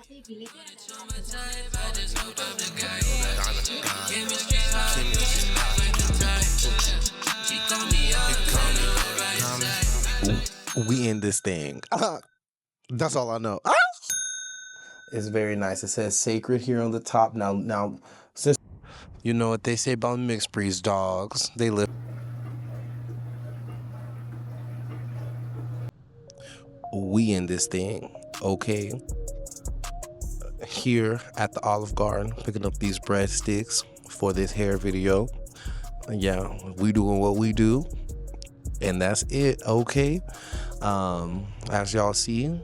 We in this thing. That's all I know. It's very nice. It says Sacred here on the top. Now, since you know what they say about mixed breeds dogs, they live. We in this thing, okay? Here at the Olive Garden, picking up these breadsticks for this hair video. Yeah, we doing what we do, and that's it, okay? As y'all see,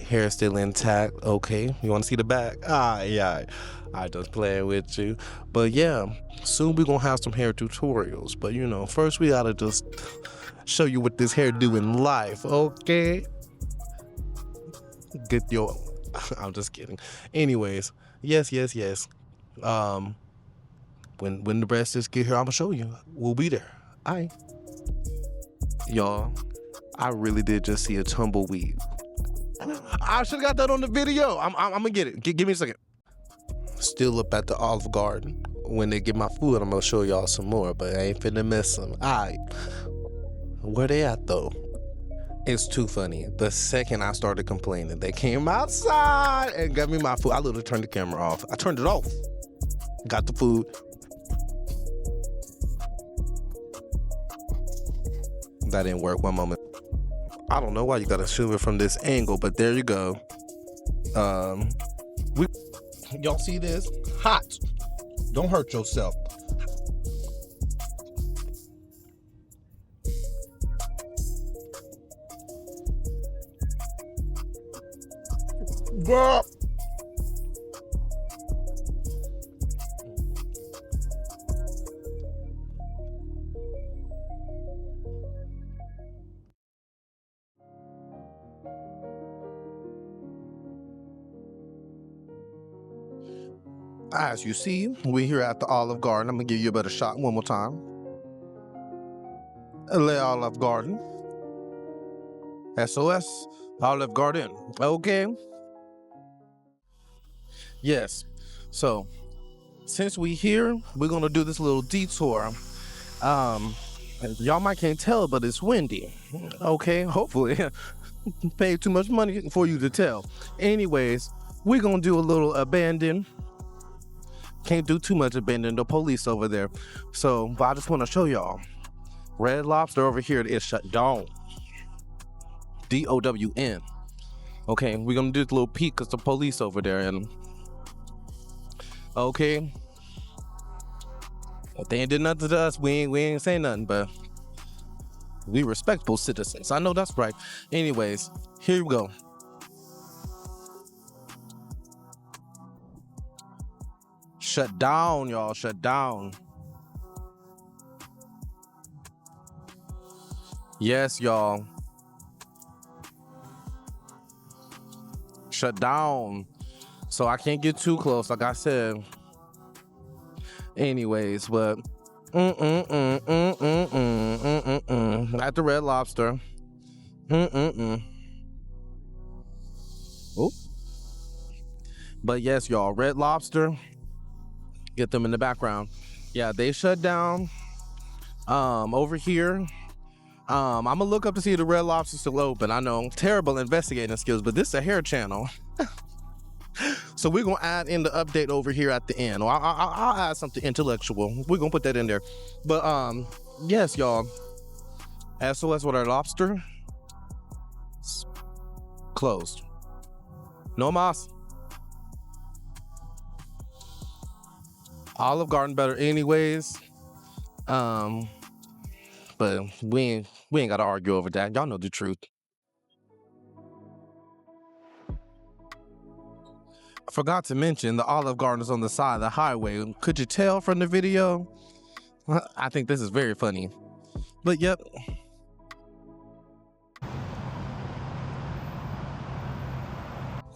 hair still intact, okay? You want to see the back? Yeah, I just playing with you. But yeah, soon we gonna have some hair tutorials. But you know, first we gotta just show you what this hair do in life, okay? Get your I'm just kidding. Anyways, yes. When the breadsticks get here, I'm gonna show you. We'll be there. Alright. Y'all, I really did just see a tumbleweed. I should have got that on the video. I'm gonna get it. Give me a second. Still up at the Olive Garden. When they get my food, I'm gonna show y'all some more, but I ain't finna miss them. Alright. Where they at though? It's too funny. The second I started complaining, they came outside and got me my food. I literally turned the camera off. I turned it off. Got the food. That didn't work. One moment. I don't know why you gotta shoot it from this angle, but there you go. Y'all see this? Hot. Don't hurt yourself. Girl. As you see, we're here at the Olive Garden. I'm gonna give you a better shot one more time. Le Olive Garden. SOS Olive Garden. Okay. Yes. So, since we here, we're gonna do this little detour. Y'all might can't tell, but it's windy. Okay, hopefully. Paid too much money for you to tell. Anyways, we're gonna do a little abandon. Can't do too much abandon, the police over there. So, but I just wanna show y'all. Red Lobster over here is shut down. DOWN. Okay, we're gonna do this little peek because the police over there and okay. If they ain't did nothing to us, we ain't saying nothing, but we respectable citizens. I know that's right. Anyways, here we go. Shut down, y'all. Shut down. Yes, y'all. Shut down. So I can't get too close, like I said. Anyways, but at the Red Lobster. Oh. But yes, y'all, Red Lobster. Get them in the background. Yeah, they shut down. Over here. I'm gonna look up to see if the Red Lobster's still open. I know, terrible investigating skills, but this is a hair channel. So we're gonna add in the update over here at the end. Or I'll add something intellectual. We're gonna put that in there. But yes, y'all. SOS with our lobster. Closed. No mas. Olive Garden better anyways. But we ain't gotta argue over that. Y'all know the truth. I forgot to mention the Olive Garden is on the side of the highway. Could you tell from the video? I think this is very funny. But yep.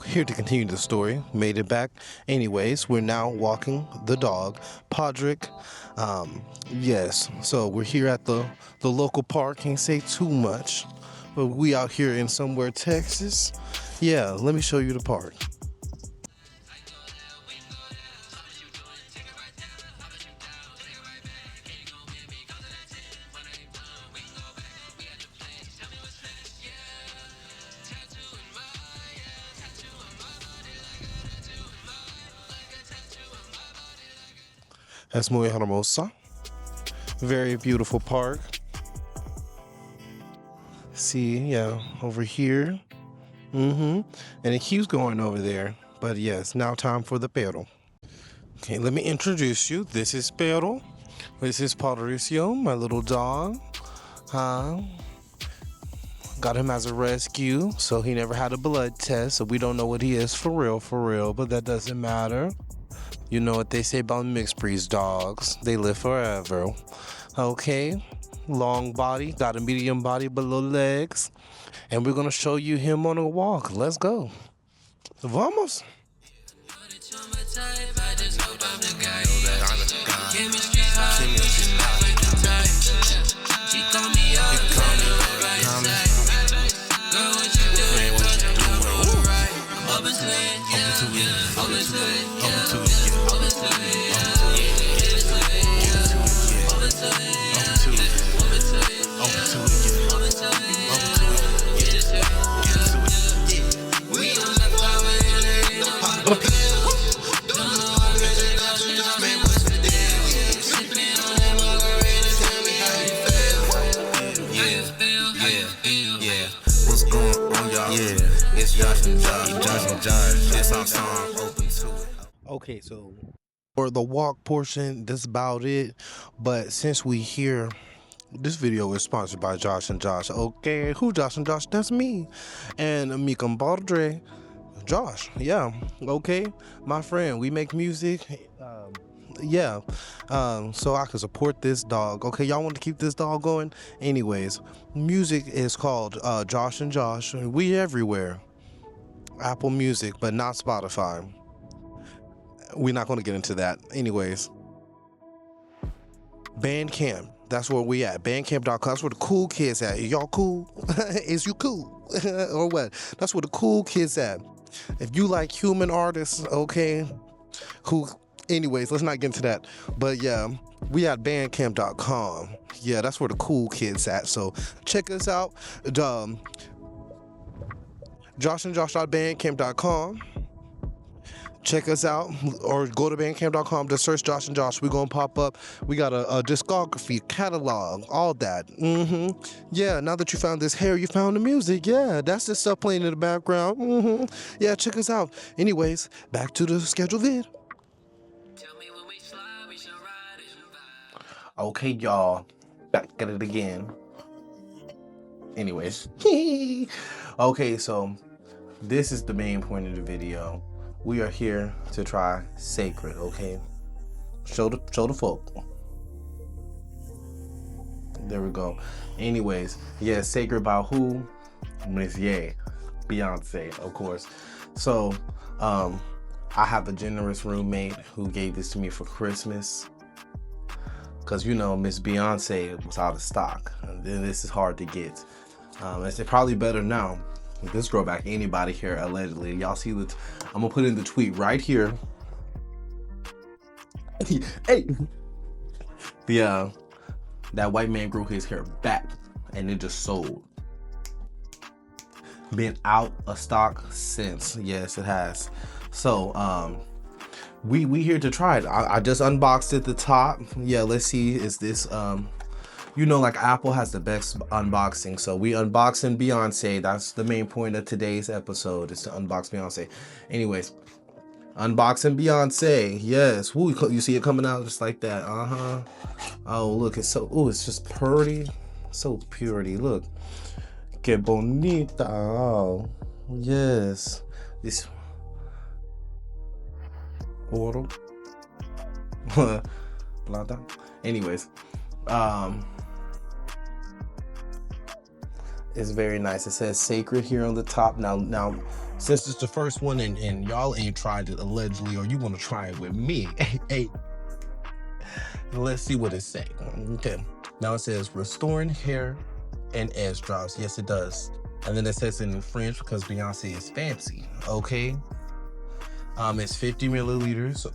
Here to continue the story. Made it back. Anyways, we're now walking the dog, Podrick. Yes, so we're here at the local park. Can't say too much, but we out here in somewhere Texas. Yeah, let me show you the park. Es muy hermosa. Very beautiful park. See, yeah, over here. And it keeps going over there. But yes, now time for the perro. Okay, let me introduce you. This is Perro. This is Patricio, my little dog. Got him as a rescue, so he never had a blood test, so we don't know what he is for real, but that doesn't matter. You know what they say about mixed breed dogs. They live forever. Okay, long body, got a medium body, but little legs. And we're gonna show you him on a walk. Let's go. Vamos. What's going on, y'all? Yeah, it's Josh and Josh. It's our song, Open to It. Okay, so for the walk portion, that's about it. But since we here, this video is sponsored by Josh and Josh. Okay, who Josh and Josh? That's me. And mi compadre, Josh. Yeah, okay. My friend, we make music. So I can support this dog. Okay, y'all want to keep this dog going? Anyways, music is called Josh and Josh. We everywhere. Apple Music, but not Spotify. We're not going to get into that. Anyways, Bandcamp. That's where we at. Bandcamp.com. That's where the cool kids at. Y'all cool? Is you cool? Or what? That's where the cool kids at. If you like human artists, okay, anyways, let's not get into that. But yeah, we at bandcamp.com. Yeah, that's where the cool kids at. So check us out. joshandjosh.bandcamp.com. Check us out, or go to bandcamp.com to search Josh and Josh. We're gonna pop up. We got a discography, catalog, all that. Yeah, now that you found this hair, you found the music. Yeah, that's the stuff playing in the background. Yeah, check us out. Anyways, back to the scheduled vid. Okay, y'all, back at it again. Anyways, okay, so this is the main point of the video. We are here to try Cered, okay? Show the folk. There we go. Anyways, yeah, Cered by who? Miss Ye, Beyonce, of course. So, I have a generous roommate who gave this to me for Christmas. Cause you know, Miss Beyonce was out of stock. And this is hard to get. It's probably better now. This girl back anybody here allegedly. Y'all see the I'm gonna put in the tweet right here. Hey, that white man grew his hair back and it just sold. Been out of stock since. Yes, it has. So we here to try it. I just unboxed it, the top. Yeah, let's see. Is this you know, like Apple has the best unboxing, so we unboxing Beyonce. That's the main point of today's episode, is to unbox Beyonce. Anyways, unboxing Beyonce. Yes. Woo, you see it coming out just like that. Oh, look, it's so, it's just pretty. So purity. Look. Que bonita. Oh, yes. This oro. Plata. Anyways, it's very nice. It says Cered here on the top. Now, since it's the first one and y'all ain't tried it allegedly, or you want to try it with me, hey, let's see what it say. Okay. Now it says restoring hair and edge drops. Yes, it does. And then it says in French because Beyonce is fancy. Okay. It's 50 milliliters.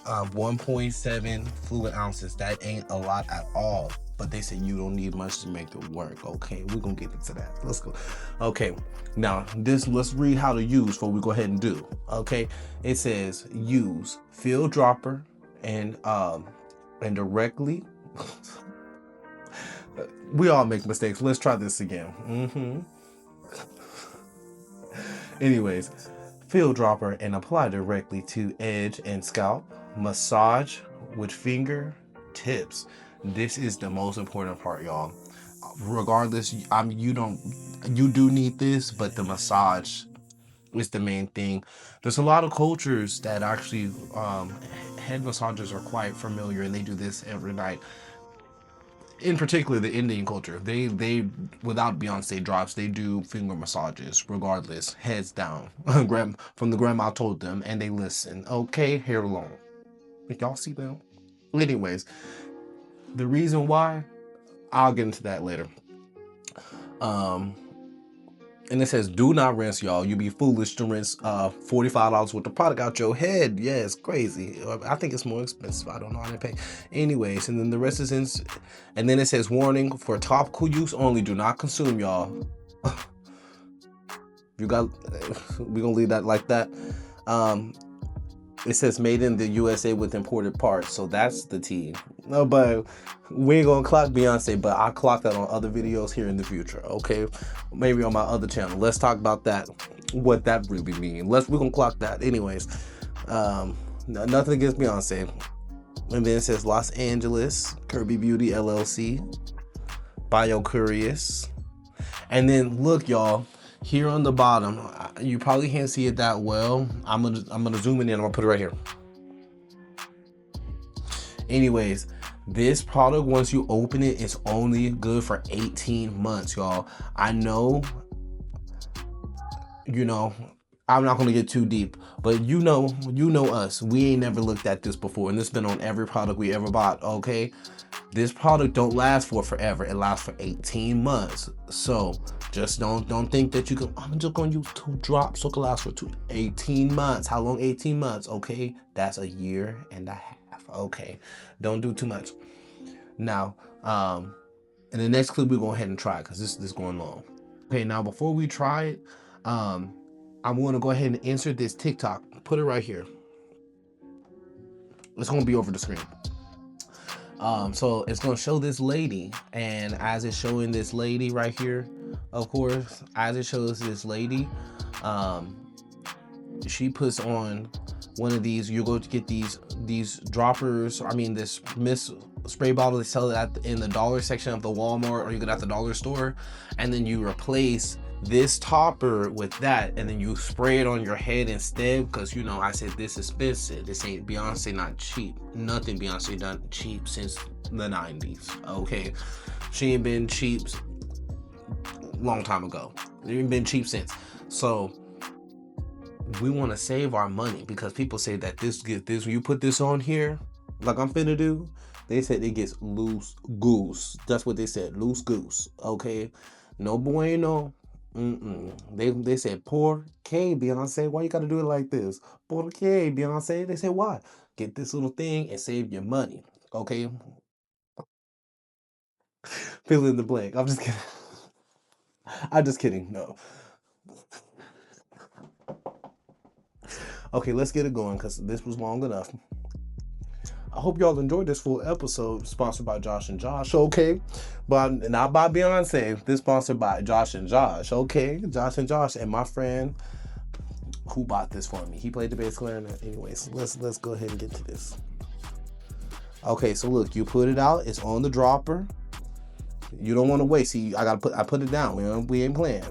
1.7 fluid ounces. That ain't a lot at all. But they say you don't need much to make it work. Okay, we're gonna get into that. Let's go. Okay, now let's read how to use before we go ahead and do. Okay, it says use fill dropper and directly. We all make mistakes. Let's try this again. Anyways, field dropper and apply directly to edge and scalp. Massage with finger tips. This is the most important part, y'all. Regardless, you do need this, but the massage is the main thing. There's a lot of cultures that actually head massages are quite familiar, and they do this every night. In particular, the Indian culture, they without Beyonce drops, they do finger massages regardless, heads down. From the grandma told them, and they listen. Okay, hair long. Y'all see them? Anyways, the reason why, I'll get into that later. And it says, do not rinse, y'all. You be foolish to rinse $45 worth of product out your head. Yeah, it's crazy. I think it's more expensive. I don't know. I didn't pay. Anyways, and then the rest is in. And then it says, warning, for topical use only. Do not consume, y'all. We're going to leave that like that. It says made in the USA with imported parts. So that's the tea. No, but we ain't gonna clock Beyonce, but I clock that on other videos here in the future. Okay, maybe on my other channel. Let's talk about that. What that really means. We're gonna clock that. Anyways, nothing against Beyonce. And then it says Los Angeles Kirby Beauty LLC, Bio Curious. And then look, y'all. Here on the bottom, you probably can't see it that well. I'm gonna zoom in and I'm gonna put it right here. Anyways, this product, once you open it, it's only good for 18 months, y'all. I know, I'm not gonna get too deep, but you know us. We ain't never looked at this before, and this been on every product we ever bought, okay? This product don't last for forever. It lasts for 18 months. So just don't think that I'm just gonna use 2 drops so it can last for 18 months. How long? 18 months, okay? That's a year and a half. Okay. Don't do too much. Now, in the next clip, we're going ahead and try it because this is going long. Okay, now before we try it, I'm gonna go ahead and insert this TikTok. Put it right here. It's gonna be over the screen. So it's gonna show this lady, and as it's showing this lady right here, of course, as it shows this lady, she puts on one of these. You go to get these droppers. I mean, this mist spray bottle. They sell it in the dollar section of the Walmart, or you get it at the dollar store, and then you replace this topper with that, and then you spray it on your head instead, because I said this is expensive. This ain't Beyonce, not cheap. Nothing Beyonce done cheap since the 90s. Okay, she ain't been cheap long time ago. It ain't been cheap since. So we want to save our money, because people say that this when you put this on here, like I'm finna do, they said it gets loose goose. That's what they said, loose goose. Okay, no bueno. They said, "Por qué, Beyonce? Why you gotta do it like this? Por qué, Beyonce?" They said, "Why? Get this little thing and save your money." Okay. Fill in the blank. I'm just kidding. I'm just kidding. No. Okay, let's get it going, because this was long enough. I hope y'all enjoyed this full episode, sponsored by Josh and Josh, okay? But not by Beyonce. This sponsored by Josh and Josh, okay? Josh and Josh, and my friend who bought this for me. He played the bass clarinet. Anyways, let's go ahead and get to this. Okay, so look, you put it out. It's on the dropper. You don't want to wait. See, I put it down. We ain't playing.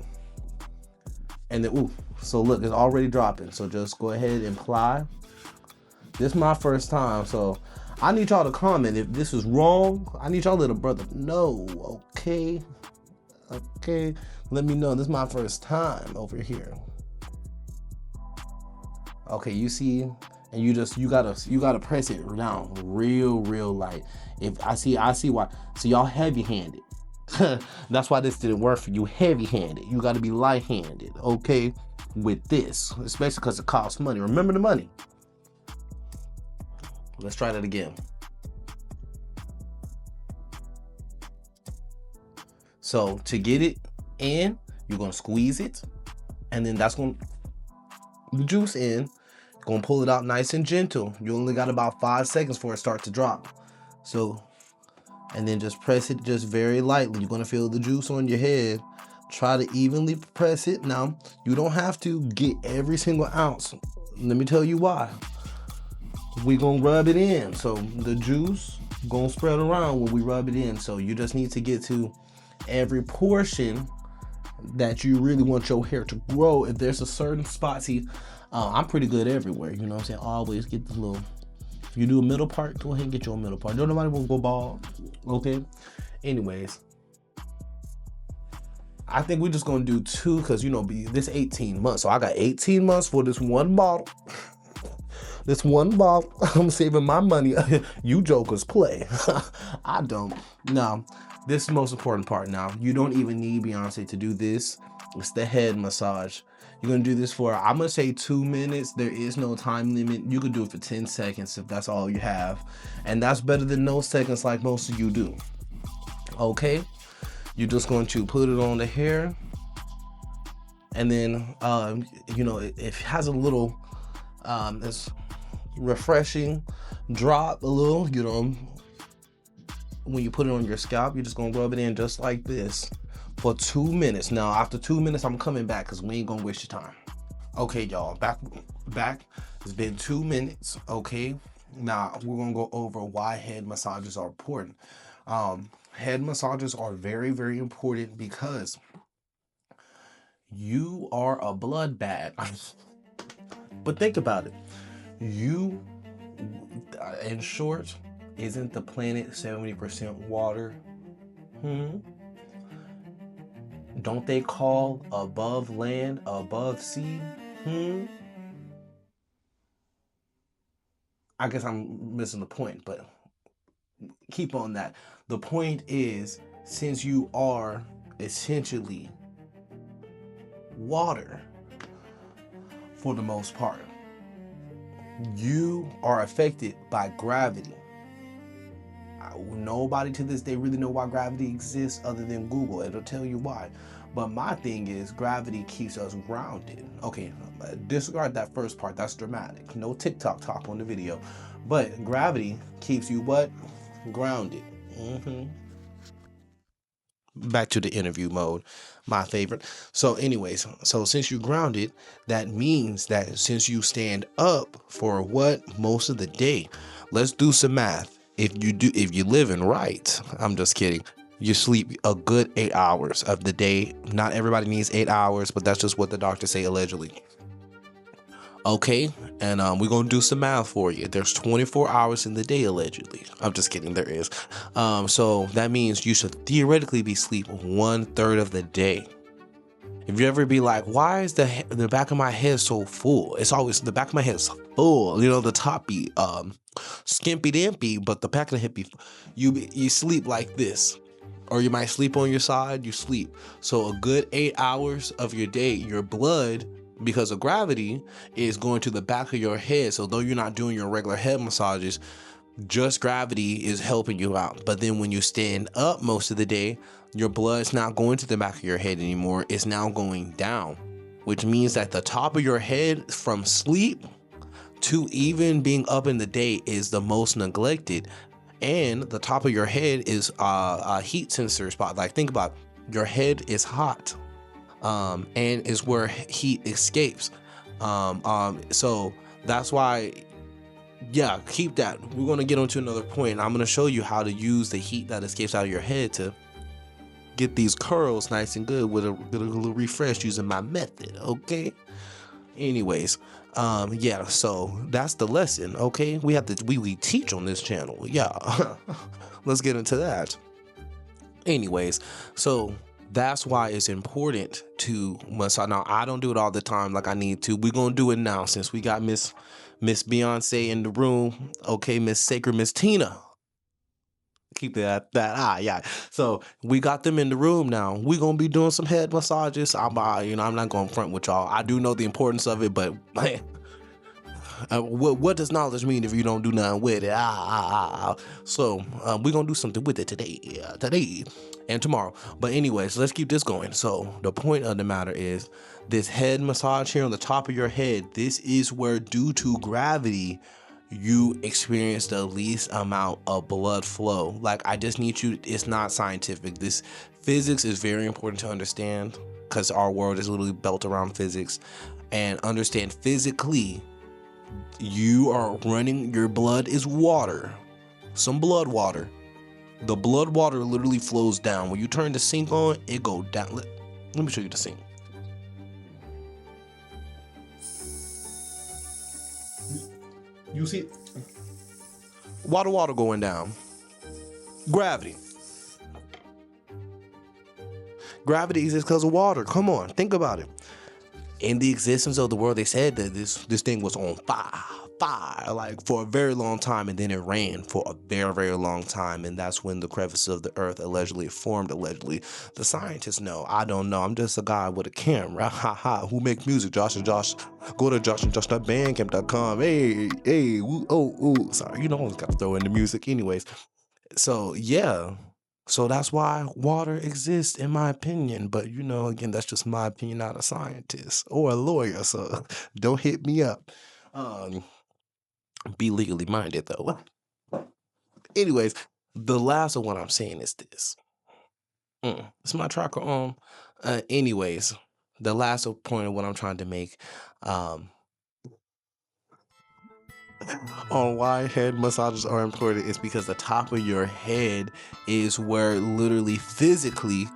And then, so look, it's already dropping. So just go ahead and apply. This is my first time, so I need y'all to comment if this is wrong. I need y'all little brother know, okay? Okay, let me know. This is my first time over here. Okay, you see, and you gotta press it down real light. If I see why. So y'all heavy-handed. That's why this didn't work for you. Heavy-handed. You gotta be light-handed, okay? With this, especially because it costs money. Remember the money. Let's try that again. So to get it in, you're gonna squeeze it, and then that's gonna juice in. Gonna pull it out nice and gentle. You only got about 5 seconds for it to start to drop. So, and then just press it just very lightly. You're gonna feel the juice on your head. Try to evenly press it. Now, you don't have to get every single ounce. Let me tell you why. We gonna rub it in. So the juice gonna spread around when we rub it in. So you just need to get to every portion that you really want your hair to grow. If there's a certain spot, see, I'm pretty good everywhere. You know what I'm saying? Always get the little, if you do a middle part, go ahead and get your middle part. Don't nobody want to go bald. Okay? Anyways, I think we're just going to do 2 because, you know, this 18 months. So I got 18 months for this one bottle. This one bottle. I'm saving my money. You jokers play. I don't. No, this is the most important part now. You don't even need Beyonce to do this. It's the head massage. You're going to do this for, I'm going to say 2 minutes. There is no time limit. You could do it for 10 seconds if that's all you have. And that's better than no seconds like most of you do. Okay? You're just going to put it on the hair. And then, you know, it has a little, it's refreshing drop a little, you know. When you put it on your scalp, you're just going to rub it in just like this for 2 minutes. Now, after 2 minutes, I'm coming back because we ain't going to waste your time. Okay, y'all, back. It's been 2 minutes, okay? Now, we're going to go over why head massages are important. Head massages are very, very important because you are a blood bag. But think about it. You, in short, isn't the planet 70% water? Don't they call above land, above sea? I guess I'm missing the point, but keep on that. The point is, since you are essentially water for the most part, you are affected by gravity. Nobody to this day really know why gravity exists other than Google. It'll tell you why. But my thing is, gravity keeps us grounded. Okay, disregard that first part. That's dramatic. No TikTok talk on the video. But gravity keeps you what? Grounded. Back to the interview mode, my favorite. So anyways, so since you're grounded, that means that since you stand up for what? Most of the day. Let's do some math. If you living right, I'm just kidding. You sleep a good 8 hours of the day. Not everybody needs 8 hours, but that's just what the doctors say allegedly. Okay, and we're gonna do some math for you. There's 24 hours in the day allegedly. I'm just kidding, there is. So that means you should theoretically be sleeping 1/3 of the day. If you ever be like, why is the back of my head so full? It's always the back of my head is full. You know, the top be skimpy dimpy, but the back of the head be. You sleep like this, or you might sleep on your side. You sleep. So a good 8 hours of your day, your blood, because of gravity, is going to the back of your head. So though you're not doing your regular head massages, just gravity is helping you out. But then when you stand up most of the day, your blood's not going to the back of your head anymore. It's now going down, which means that the top of your head from sleep to even being up in the day is the most neglected. And the top of your head is a heat sensor spot. Like, think about it. Your head is hot. And is where heat escapes. So that's why, yeah, keep that. We're going to get onto another point. I'm going to show you how to use the heat that escapes out of your head to get these curls nice and good with a little refresh using my method. Okay. Anyways, yeah, so that's the lesson. Okay. We teach on this channel. Yeah. Let's get into that. Anyways, so that's why it's important to massage. Now, I don't do it all the time like I need to. We're going to do it now since we got Miss Beyonce in the room. Okay, Miss Sacred, Miss Tina. Keep that yeah. So we got them in the room now. We're going to be doing some head massages. I'm not going to front with y'all. I do know the importance of it, but man, What does knowledge mean if you don't do nothing with it? So we're gonna do something with it today and tomorrow. But anyways, let's keep this going. So the point of the matter is this head massage here on the top of your head. This is where, due to gravity, you experience the least amount of blood flow. Like, I just need you, it's not scientific. This physics is very important to understand, because our world is literally built around physics. And understand physically, you are running, your blood is water, some blood water. The blood water literally flows down. When you turn the sink on, it go down. Let me show you the sink. You see water going down. Gravity exists because of water. Come on, think about it. In the existence of the world, they said that this thing was on fire, like, for a very long time, and then it ran for a very, very long time, and that's when the crevices of the earth allegedly formed. Allegedly, the scientists know. I don't know. I'm just a guy with a camera. Who make music? Josh and Josh. Go to joshandjosh.bandcamp.com. Hey, sorry. You know, I always gotta throw in the music, anyways. So yeah. So that's why water exists, in my opinion. But, you know, again, that's just my opinion, not a scientist or a lawyer. So don't hit me up. Be legally minded, though. Anyways, the last of what I'm saying is this. It's my tracker on. Anyways, the last point of what I'm trying to make on why head massages are important is because the top of your head is where literally physically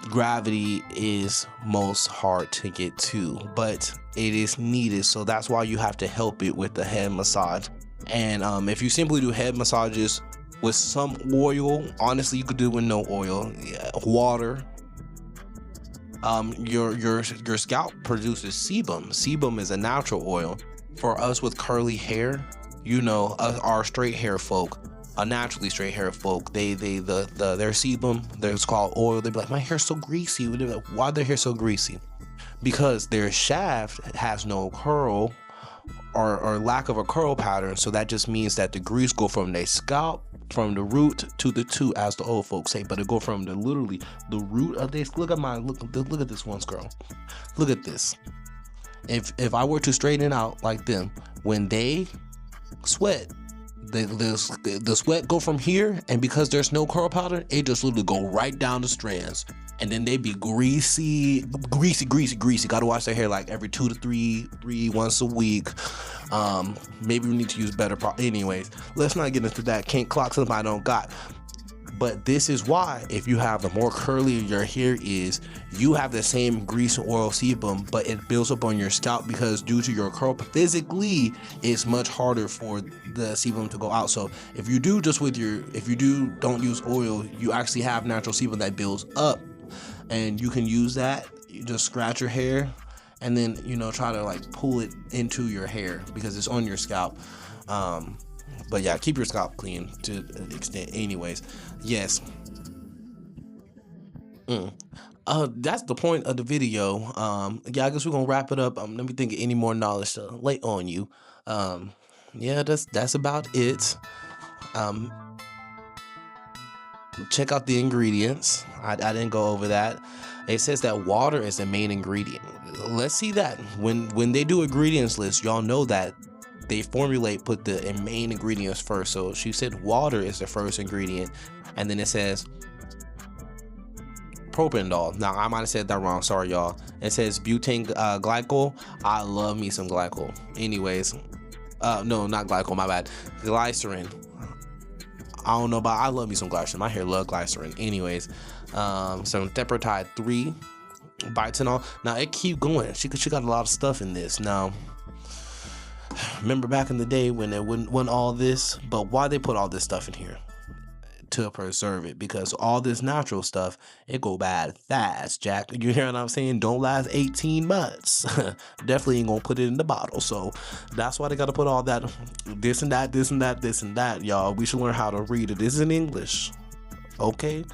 gravity is most hard to get to, but it is needed. So that's why you have to help it with the head massage. And if you simply do head massages with some oil, honestly, you could do it with no oil, water. Your scalp produces sebum. Sebum is a natural oil. For us with curly hair, you know, our straight hair folk, naturally straight hair folk, their sebum, it's called oil. They be like, my hair's so greasy. They're like, why their hair so greasy? Because their shaft has no curl or lack of a curl pattern. So that just means that the grease go from their scalp, from the root to the two, as the old folks say. But it go from literally the root of this. Look at this one, girl. Look at this. If I were to straighten it out like them, when they sweat, the sweat go from here, and because there's no curl pattern, it just literally go right down the strands, and then they be greasy. Gotta wash their hair like every 2 to 3 once a week. Maybe we need to use better anyways, let's not get into that. Can't clock something I don't got. But this is why, if you have, the more curly your hair is, you have the same grease and oil sebum, but it builds up on your scalp because due to your curl, physically, it's much harder for the sebum to go out. So if you do don't use oil, you actually have natural sebum that builds up, and you can use that. You just scratch your hair, and then, you know, try to like pull it into your hair because it's on your scalp. But yeah, keep your scalp clean to an extent. Anyways, yes. That's the point of the video. Yeah, I guess we're gonna wrap it up. Let me think of any more knowledge to lay on you. Yeah, that's about it. Check out the ingredients. I didn't go over that. It says that water is the main ingredient. Let's see that. When they do ingredients list, y'all know that they put the main ingredients first. So she said water is the first ingredient, and then it says propanol. Now I might have said that wrong, sorry y'all. It says butane glycol. I love me some glycol. Anyways, no, not glycol, my bad. Glycerin. I don't know, but I love me some glycerin. My hair love glycerin. Anyways, some tetraethyl 3 bitanol. Now it keep going. She got a lot of stuff in this. Now, remember back in the day when it wasn't all this, but why they put all this stuff in here? To preserve it, because all this natural stuff, it go bad fast, Jack. You hear what I'm saying? Don't last 18 months. Definitely ain't gonna put it in the bottle. So that's why they gotta put all that, this and that, y'all. We should learn how to read it. This is in English, okay?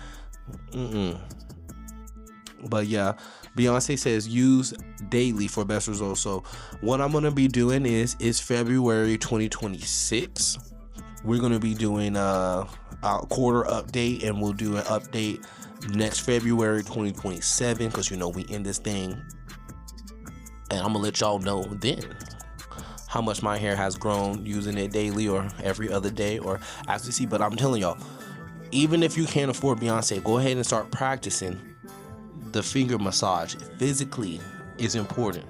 But yeah, Beyonce says use daily for best results. So what I'm gonna be doing is February 2026. We're gonna be doing a quarter update, and we'll do an update next February 2027, because you know we end this thing, and I'm gonna let y'all know then how much my hair has grown using it daily or every other day or as we see. But I'm telling y'all, even if you can't afford Beyonce, go ahead and start practicing the finger massage. Physically is important.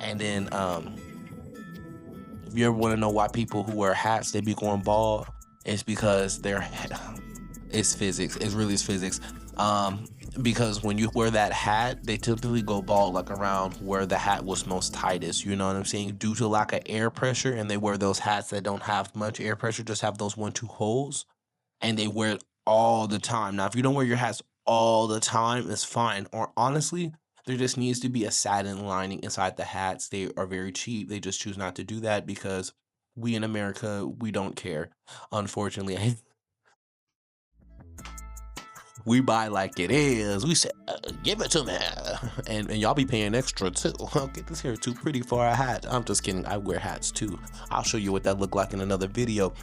And then if you ever want to know why people who wear hats, they be going bald, it's because it's physics. It really is physics. Because when you wear that hat, they typically go bald like around where the hat was most tightest, you know what I'm saying, due to lack of air pressure. And they wear those hats that don't have much air pressure, just have those 1-2 holes, and they wear it all the time. Now, if you don't wear your hats all the time, it's fine. Or honestly, there just needs to be a satin lining inside the hats. They are very cheap. They just choose not to do that because we in America, we don't care, unfortunately. We buy like it is. We say, give it to me. And y'all be paying extra too. I'll get this hair too pretty for a hat. I'm just kidding. I wear hats too. I'll show you what that look like in another video.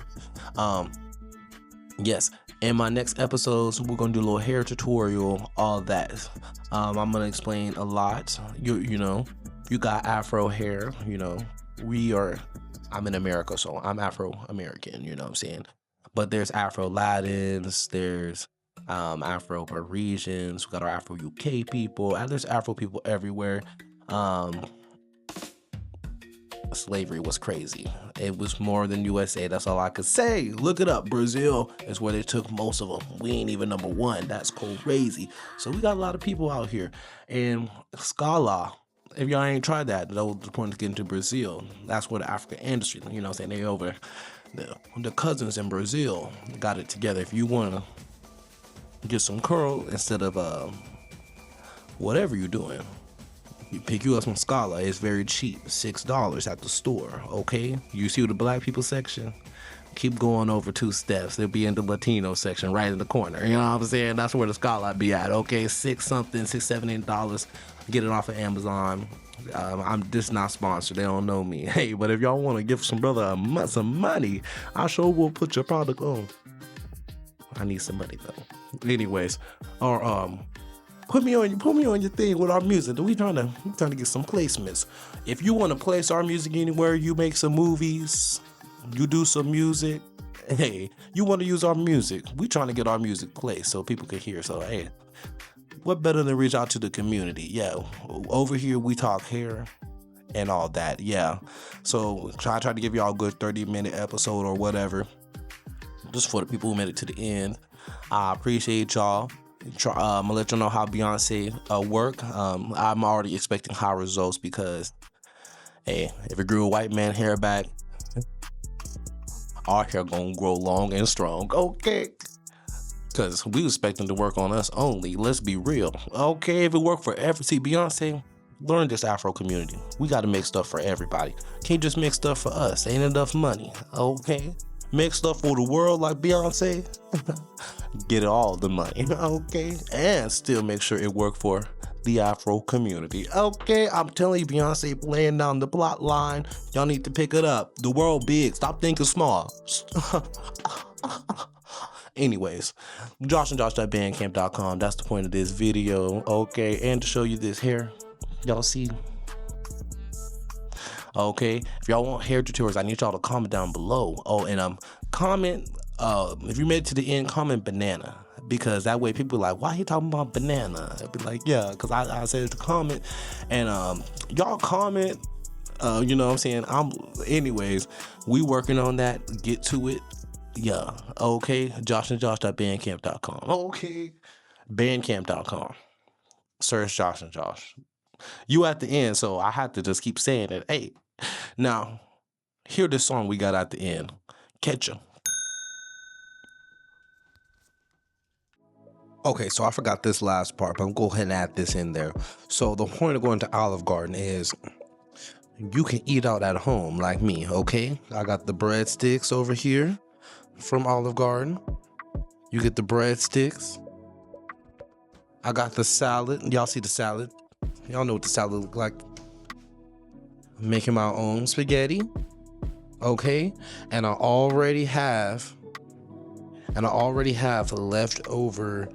Yes. In my next episodes, we're going to do a little hair tutorial, all that. I'm going to explain a lot. You know, you got Afro hair, you know, I'm in America, so I'm Afro-American, you know what I'm saying? But there's Afro-Latins, there's Afro-Parisians, we got our Afro-UK people, and there's Afro people everywhere. Slavery was crazy. It was more than USA. That's all I could say. Look it up. Brazil is where they took most of them. We ain't even number one. That's crazy. So we got a lot of people out here. And Scala, if y'all ain't tried that was the point to get into Brazil. That's where the African industry, you know what I'm saying, they over the cousins in Brazil got it together. If you want to get some curl instead of whatever you're doing, you pick you up some Scala. It's very cheap, $6 at the store. Okay, you see the black people section, keep going over 2 steps, they'll be in the Latino section right in the corner. You know what I'm saying? That's where the Scala be at. Okay, $6, $7, $8. Get it off of Amazon. I'm just not sponsored. They don't know me. Hey, but if y'all want to give some brother some money, I sure will put your product on. I need some money though. Anyways, or put me on your thing with our music. We trying to get some placements. If you want to place our music anywhere, you make some movies, you do some music. Hey, you want to use our music? We trying to get our music placed so people can hear. So hey, what better than reach out to the community? Yeah, over here we talk hair and all that. Yeah, so I try to give y'all a good 30-minute episode or whatever, just for the people who made it to the end. I appreciate y'all. I'm gonna let you know how Beyonce work. I'm already expecting high results because, hey, if it grew a white man hair back, our hair gonna grow long and strong. Okay, because we expecting to work on us only. Let's be real. Okay, if it worked for see Beyonce, learn this Afro community. We got to make stuff for everybody. Can't just make stuff for us. Ain't enough money. Okay. Make stuff for the world like Beyonce, get all the money, okay? And still make sure it work for the Afro community. Okay, I'm telling you, Beyonce laying down the plot line. Y'all need to pick it up. The world big, stop thinking small. Anyways, JoshandJosh.bandcamp.com, that's the point of this video, okay? And to show you this hair, y'all see? Okay, if y'all want hair tutorials, I need y'all to comment down below. Oh, and comment, if you made it to the end, comment banana, because that way people are like, why he talking about banana? I'd be like, yeah, because I said it to comment, and y'all comment, you know what I'm saying? Anyways, we working on that, get to it. Yeah, okay, JoshandJosh.bandcamp.com. Okay, bandcamp.com. Search Josh and Josh. You at the end, so I have to just keep saying it. Hey, now, hear this song we got at the end. Catch ya. Okay, so I forgot this last part, but I'm going to go ahead and add this in there. So the point of going to Olive Garden is you can eat out at home like me, okay? I got the breadsticks over here from Olive Garden. You get the breadsticks. I got the salad. Y'all see the salad? Y'all know what the salad look like. I'm making my own spaghetti. Okay, and I already have leftover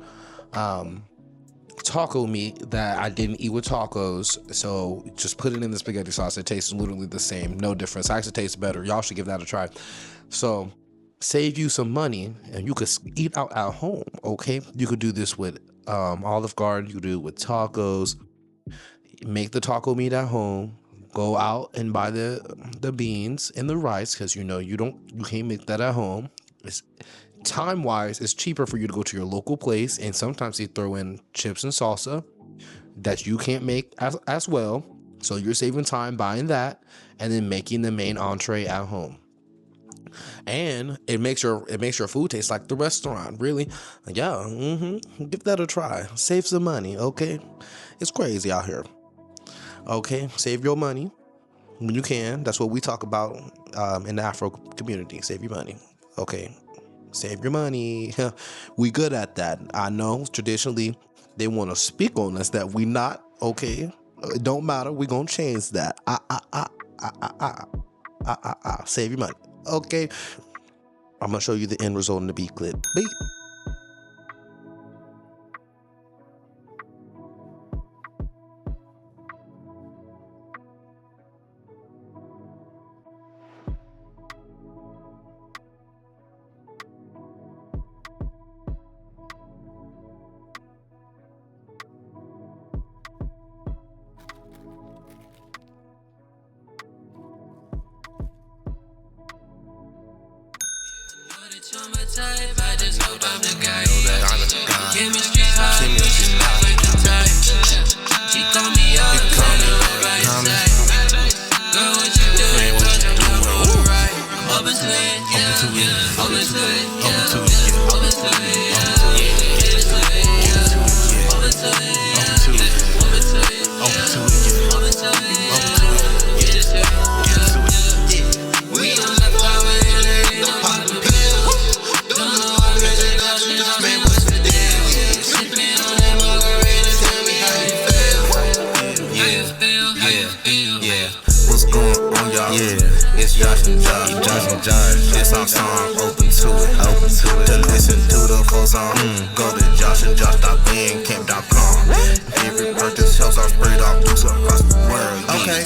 taco meat that I didn't eat with tacos. So just put it in the spaghetti sauce. It tastes literally the same, no difference. It actually tastes better. Y'all should give that a try. So save you some money, and you could eat out at home. Okay, you could do this with Olive Garden. You could do it with tacos. Make the taco meat at home. Go out and buy the beans and the rice, because you can't make that at home. It's time-wise, it's cheaper for you to go to your local place, and sometimes they throw in chips and salsa that you can't make as well. So you're saving time buying that and then making the main entree at home. And it makes your food taste like the restaurant. Really, yeah. Give that a try. Save some money. Okay, it's crazy out here. Okay, save your money when you can. That's what we talk about in the Afro community. Save your money. Okay, save your money. We good at that. I know traditionally they want to speak on us that we not. Okay, it don't matter. We gonna change that. Save your money. Okay, I'm gonna show you the end result in the beat clip. Beat. I just hope I'm the guy. Chemistry high, with the type. She call me up, on the right side. Girl, what you doing? Cause I'm doing right. Open to it, yeah. Open to it, yeah. Open to it, yeah. Open to it, yeah. Open to it, yeah. Open to it, yeah. Open to it, yeah. Open to it, yeah. Get it to it, yeah. We on the power and it ain't no poppin' pills. Don't know how really got you, man, what's the deal? Sippin' on that margarita, tell me how you feel. Yeah. What's going on, y'all? Yeah, it's Josh and Josh. This our song, open to it. To listen to the full song, go to joshandjosh.bandcamp.com. Every purchase helps our spread off across the world. Okay.